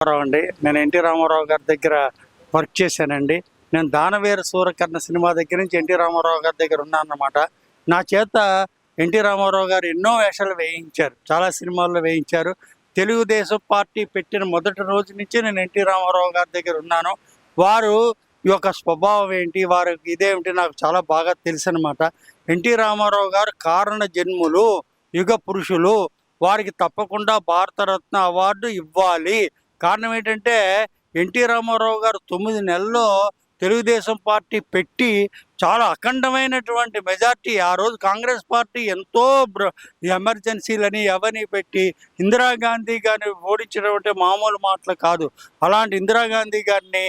రామారావు అండి. నేను ఎన్టీ రామారావు గారి దగ్గర వర్క్ చేశానండి. నేను దానవీర సూరకర్ణ సినిమా దగ్గర నుంచి ఎన్టీ రామారావు గారి దగ్గర ఉన్నానన్నమాట. నా చేత ఎన్టీ రామారావు గారు ఎన్నో వేషాలు వేయించారు, చాలా సినిమాల్లో వేయించారు. తెలుగుదేశం పార్టీ పెట్టిన మొదటి రోజు నుంచి నేను ఎన్టీ రామారావు గారి దగ్గర ఉన్నాను. వారు యొక్క స్వభావం ఏంటి, వారి ఇదేమిటి నాకు చాలా బాగా తెలుసు అనమాట. ఎన్టీ రామారావు గారు కారణ జన్ములు, యుగ పురుషులు. వారికి తప్పకుండా భారతరత్న అవార్డు ఇవ్వాలి. కారణం ఏంటంటే ఎన్టీ రామారావు గారు 9 నెలల్లో తెలుగుదేశం పార్టీ పెట్టి చాలా అఖండమైనటువంటి మెజార్టీ. ఆ రోజు కాంగ్రెస్ పార్టీ ఎంతో ఎమర్జెన్సీలని అవన్నీ పెట్టి ఇందిరాగాంధీ గారిని ఓడించడం అంటే మామూలు మాటలు కాదు. అలాంటి ఇందిరాగాంధీ గారిని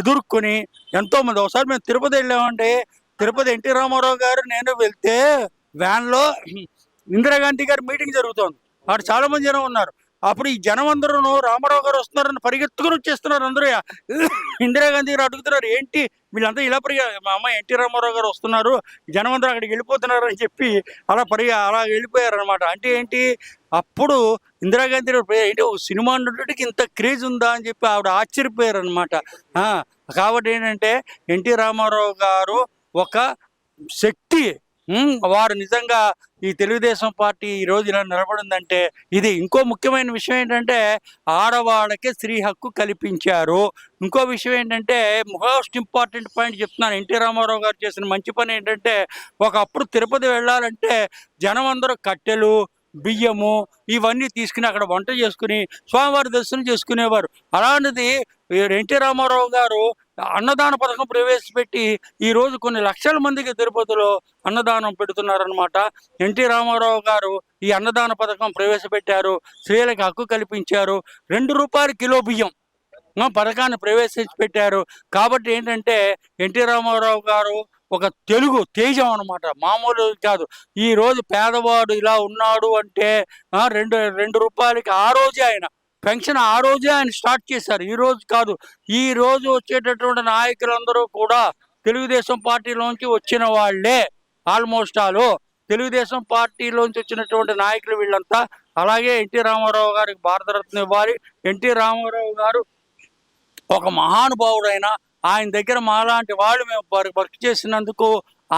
ఎదుర్కొని ఎంతోమంది, ఒకసారి మేము తిరుపతి వెళ్ళామండి. తిరుపతి ఎన్టీ రామారావు గారు నేను వెళ్తే వ్యాన్లో ఇందిరాగాంధీ గారి మీటింగ్ జరుగుతోంది. అక్కడ చాలా మంది జనం ఉన్నారు. అప్పుడు ఈ జనం అందరూ రామారావు గారు వస్తున్నారని పరిగెత్తుకుని వచ్చేస్తున్నారు. అందరూ ఇందిరాగాంధీ గారు అడుగుతున్నారు, ఏంటి వీళ్ళంతా ఇలా మా అమ్మాయి ఎన్టీ రామారావు గారు వస్తున్నారు, జనం అందరూ అక్కడికి వెళ్ళిపోతున్నారు అని చెప్పి అలా వెళ్ళిపోయారు అనమాట. అంటే ఏంటి, అప్పుడు ఇందిరాగాంధీ గారు ఏంటి సినిమా నటుడికి ఇంత క్రేజ్ ఉందా అని చెప్పి ఆవిడ ఆశ్చర్యపోయారు అనమాట. కాబట్టి ఏంటంటే ఎన్టీ రామారావు గారు ఒక శక్తి. వారు నిజంగా ఈ తెలుగుదేశం పార్టీ ఈరోజు ఇలా నిలబడిందంటే ఇది. ఇంకో ముఖ్యమైన విషయం ఏంటంటే ఆడవాళ్ళకే స్త్రీ హక్కు కల్పించారు. ఇంకో విషయం ఏంటంటే మోస్ట్ ఇంపార్టెంట్ పాయింట్ చెప్తున్నాను. ఎన్టీ రామారావు గారు చేసిన మంచి పని ఏంటంటే, ఒకప్పుడు తిరుపతి వెళ్ళాలంటే జనం అందరూ కట్టెలు, బియ్యము ఇవన్నీ తీసుకుని అక్కడ వంట చేసుకుని స్వామివారి దర్శనం చేసుకునేవారు. అలాంటిది ఎన్టీ రామారావు గారు అన్నదాన పథకం ప్రవేశపెట్టి ఈరోజు కొన్ని లక్షల మందికి తిరుపతిలో అన్నదానం పెడుతున్నారనమాట. ఎన్టీ రామారావు గారు ఈ అన్నదాన పథకం ప్రవేశపెట్టారు, స్త్రీలకు హక్కు కల్పించారు. ₹2 కిలో బియ్యం పథకాన్ని ప్రవేశపెట్టారు. కాబట్టి ఏంటంటే ఎన్టీ రామారావు గారు ఒక తెలుగు తేజం అనమాట, మామూలు కాదు. ఈ రోజు పేదవాడు ఇలా ఉన్నాడు అంటే ₹2 ఆ రోజే ఆయన పెన్షన్ ఆ రోజే ఆయన స్టార్ట్ చేశారు, ఈ రోజు కాదు. ఈ రోజు వచ్చేటటువంటి నాయకులందరూ కూడా తెలుగుదేశం పార్టీలోంచి వచ్చిన వాళ్ళే. ఆల్మోస్ట్ తెలుగుదేశం పార్టీలోంచి వచ్చినటువంటి నాయకులు వీళ్ళంతా. అలాగే ఎన్టీ రామారావు గారికి భారతరత్న ఇవ్వాలి. ఎన్టీ రామారావు గారు ఒక మహానుభావుడైన ఆయన దగ్గర మాలాంటి వాళ్ళు మేము వర్క్ చేసినందుకు,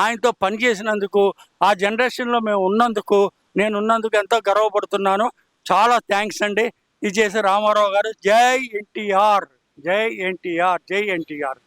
ఆయనతో పని చేసినందుకు, ఆ జనరేషన్లో మేము ఉన్నందుకు, నేను ఉన్నందుకు ఎంతో గర్వపడుతున్నాను. చాలా థ్యాంక్స్ అండి. ఇది చేసే రామారావు గారు. జై ఎన్టీఆర్, జై ఎన్టీఆర్, జై ఎన్టీఆర్.